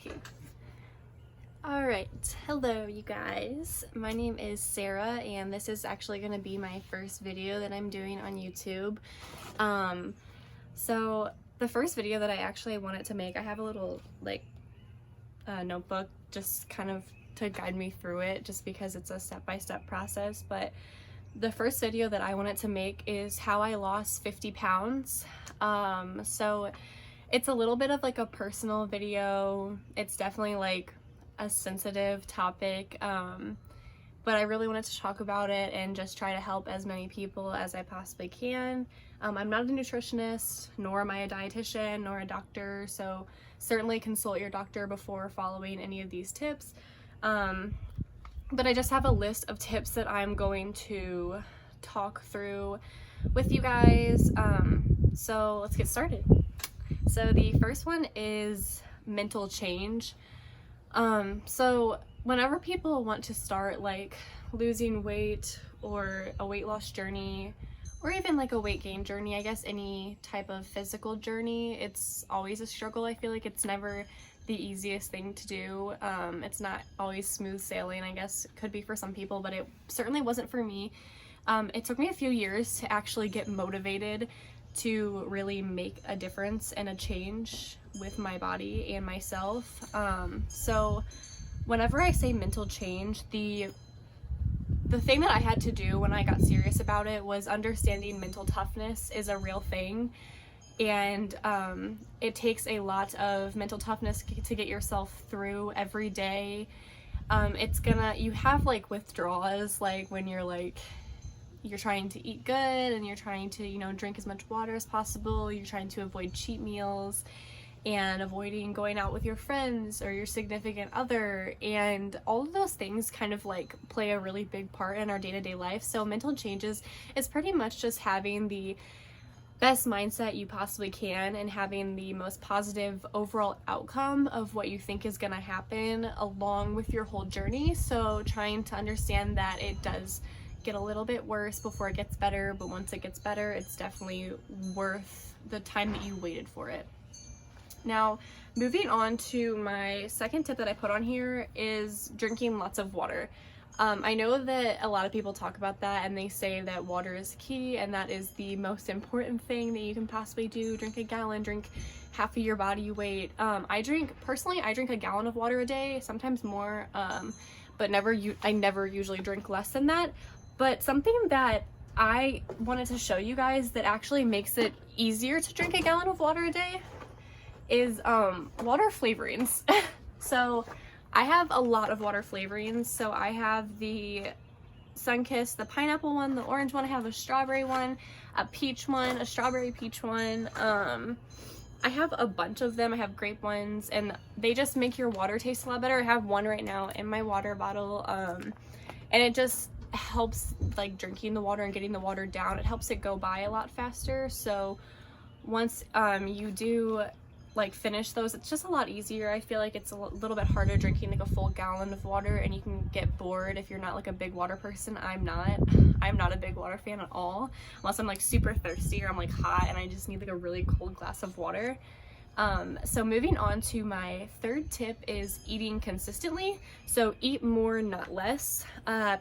Okay. Alright, hello you guys. My name is Sarah and this is actually going to be my first video that I'm doing on YouTube. So the first video that I actually wanted to make, I have a little notebook just kind of to guide me through it just because it's a step-by-step process, but the first video that I wanted to make is how I lost 50 pounds. So it's a little bit of like a personal video. It's definitely like a sensitive topic, but I really wanted to talk about it and just try to help as many people as I possibly can. I'm not a nutritionist, nor am I a dietitian, nor a doctor, so certainly consult your doctor before following any of these tips. But I just have a list of tips that I'm going to talk through with you guys. So let's get started. So the first one is mental change. So whenever people want to start like losing weight or a weight loss journey, or even like a weight gain journey, I guess any type of physical journey, it's always a struggle. I feel like it's never the easiest thing to do. It's not always smooth sailing, I guess. It could be for some people, but it certainly wasn't for me. It took me a few years to actually get motivated to really make a difference and a change with my body and myself. So whenever I say mental change, the thing that I had to do when I got serious about it was understanding mental toughness is a real thing, and it takes a lot of mental toughness to get yourself through every day. You have like withdrawals, like when you're trying to eat good and you're trying to, drink as much water as possible, you're trying to avoid cheat meals and avoiding going out with your friends or your significant other, and all of those things kind of like play a really big part in our day-to-day life. So mental changes is pretty much just having the best mindset you possibly can and having the most positive overall outcome of what you think is going to happen along with your whole journey. So trying to understand that it does get a little bit worse before it gets better, but once it gets better, it's definitely worth the time that you waited for it. Now, moving on to my second tip that I put on here is drinking lots of water. I know that a lot of people talk about that and they say that water is key and that is the most important thing that you can possibly do. Drink a gallon, drink half of your body weight. I drink a gallon of water a day, sometimes more, but I never usually drink less than that. But something that I wanted to show you guys that actually makes it easier to drink a gallon of water a day is water flavorings. So I have a lot of water flavorings. So I have the Sunkist, the pineapple one, the orange one, I have a strawberry one, a peach one, a strawberry peach one. I have a bunch of them. I have grape ones, and they just make your water taste a lot better. I have one right now in my water bottle, and it just helps like drinking the water and getting the water down. It helps it go by a lot faster. So once you do like finish those, it's just a lot easier. I feel like it's a little bit harder drinking like a full gallon of water, and you can get bored if you're not like a big water person. I'm not a big water fan at all, unless I'm like super thirsty or I'm like hot and I just need like a really cold glass of water. So moving on to my third tip is eating consistently. So eat more, not less.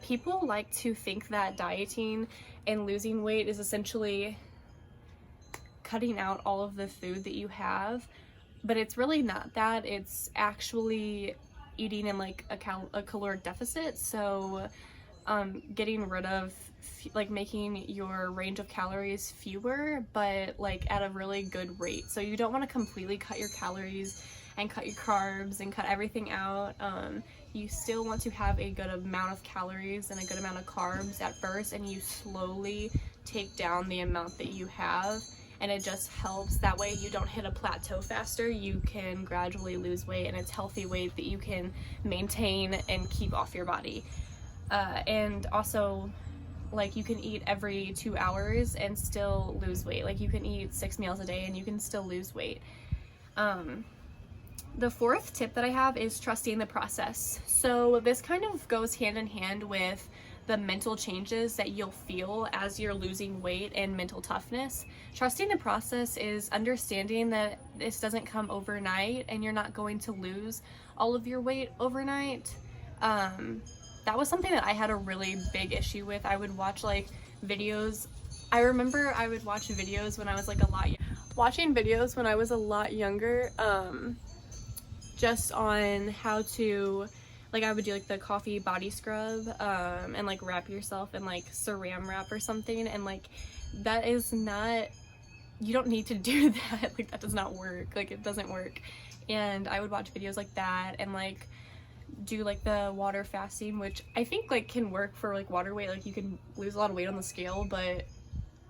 People like to think that dieting and losing weight is essentially cutting out all of the food that you have, but it's really not that. It's actually eating in like a caloric deficit. So getting rid of like making your range of calories fewer, but like at a really good rate. So you don't want to completely cut your calories and cut your carbs and cut everything out. You still want to have a good amount of calories and a good amount of carbs at first, and you slowly take down the amount that you have, and it just helps. That way you don't hit a plateau faster. You can gradually lose weight, and it's healthy weight that you can maintain and keep off your body. And also, like, you can eat every 2 hours and still lose weight. Like, you can eat 6 meals a day and you can still lose weight. The fourth tip that I have is trusting the process. So this kind of goes hand in hand with the mental changes that you'll feel as you're losing weight and mental toughness. Trusting the process is understanding that this doesn't come overnight and you're not going to lose all of your weight overnight. That was something that I had a really big issue with. I would watch like videos. I remember I would watch videos when I was like watching videos when I was a lot younger, just on how to, like, I would do like the coffee body scrub, and like wrap yourself in like saran wrap or something, and like that is not, you don't need to do that. Like that does not work. Like it doesn't work. And I would watch videos like that and like do like the water fasting, which I think like can work for like water weight. Like you can lose a lot of weight on the scale, but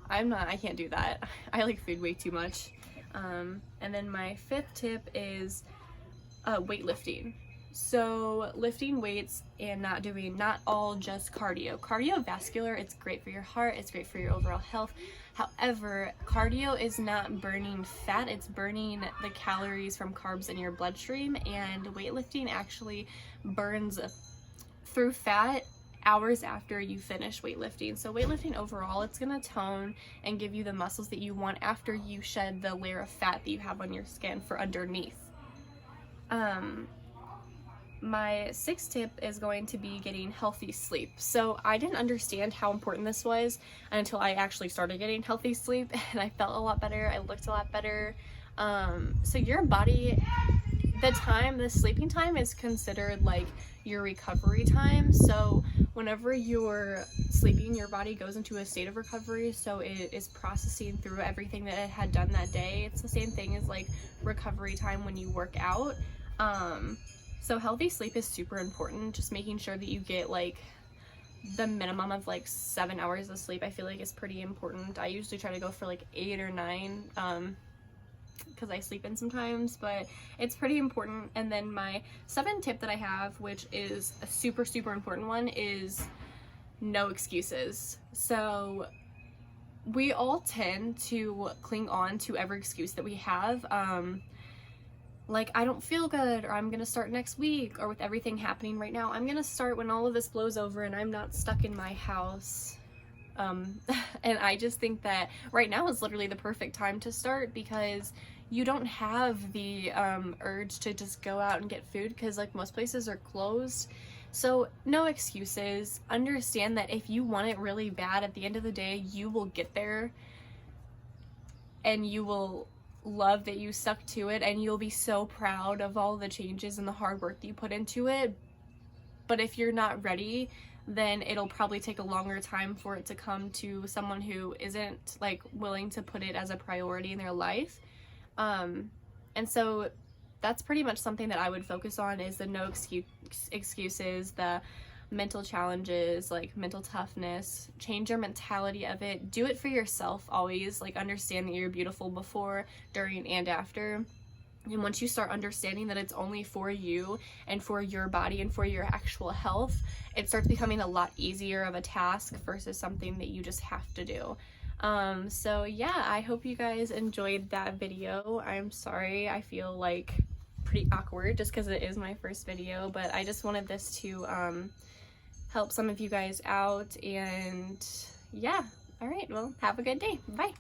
I can't do that. I like food way too much. And then my 5th tip is weightlifting. So lifting weights and not all just cardio. Cardiovascular, it's great for your heart, it's great for your overall health. However, cardio is not burning fat, it's burning the calories from carbs in your bloodstream, and weightlifting actually burns through fat hours after you finish weightlifting. So weightlifting overall, it's gonna tone and give you the muscles that you want after you shed the layer of fat that you have on your skin for underneath. My 6th tip is going to be getting healthy sleep. So I didn't understand how important this was until I actually started getting healthy sleep, and I felt a lot better, I looked a lot better. So your body, the sleeping time is considered like your recovery time. So whenever you're sleeping, your body goes into a state of recovery, so it is processing through everything that it had done that day. It's the same thing as like recovery time when you work out. So healthy sleep is super important. Just making sure that you get like the minimum of like 7 hours of sleep, I feel like is pretty important. I usually try to go for like 8 or 9, because I sleep in sometimes, but it's pretty important. And then my 7th tip that I have, which is a super, super important one, is no excuses. So we all tend to cling on to every excuse that we have. Like, I don't feel good, or I'm gonna start next week, or with everything happening right now, I'm gonna start when all of this blows over and I'm not stuck in my house. And I just think that right now is literally the perfect time to start, because you don't have the urge to just go out and get food, because like most places are closed. So no excuses. Understand that if you want it really bad, at the end of the day, you will get there, and you will love that you stuck to it, and you'll be so proud of all the changes and the hard work that you put into it. But if you're not ready, then it'll probably take a longer time for it to come to someone who isn't like willing to put it as a priority in their life. And so that's pretty much something that I would focus on, is the no excuses, the mental challenges, like mental toughness. Change your mentality of it. Do it for yourself always. Like, understand that you're beautiful before, during, and after. And once you start understanding that it's only for you and for your body and for your actual health, it starts becoming a lot easier of a task versus something that you just have to do. So yeah, I hope you guys enjoyed that video. I'm sorry, I feel like pretty awkward just because it is my first video, but I just wanted this to help some of you guys out. And yeah, all right, well, have a good day. Bye.